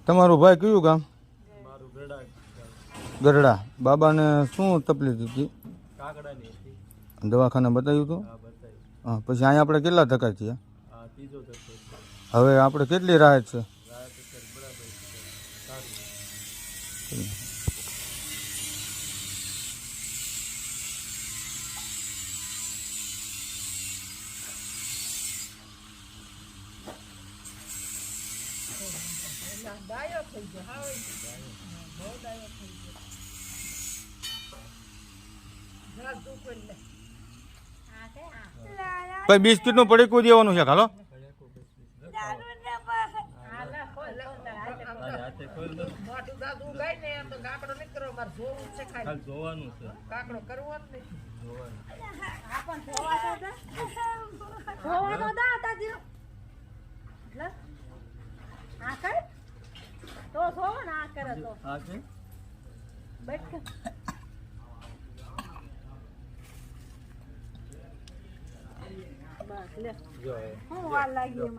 તમારું ભાઈ કયું ગામ? મારું ગરડા ગરડા. બાબાને શું તકલીફ હતી? કાકડાની હતી. દવાખાને બતાવ્યું હતું? હા બતાવી. હા, પછી અહીંયા આપણે કેટલા ધક્કા થયા? આ ત્રીજો ધક્કો છે. હવે આપણે કેટલી રાહત છે? રાત અત્યારે બરાબર છે. સારું. ડાયો થઈ ગયો. હા બહુ ડાયો થઈ ગયો. જરા દુઃખ એટલે ભાઈ બિસ્કિટનું પડીકું દેવાનું છે. હાલો હાથે ખોલ દો. મોટું દાદુ ગાય ને એમ તો કાકડો નહીં કરવો. મારે જોવું છે ખાલી. ખાલી જોવાનું છે. કાકડો કરવો જ નહીં. જોવાનું. આ છે જો હવે.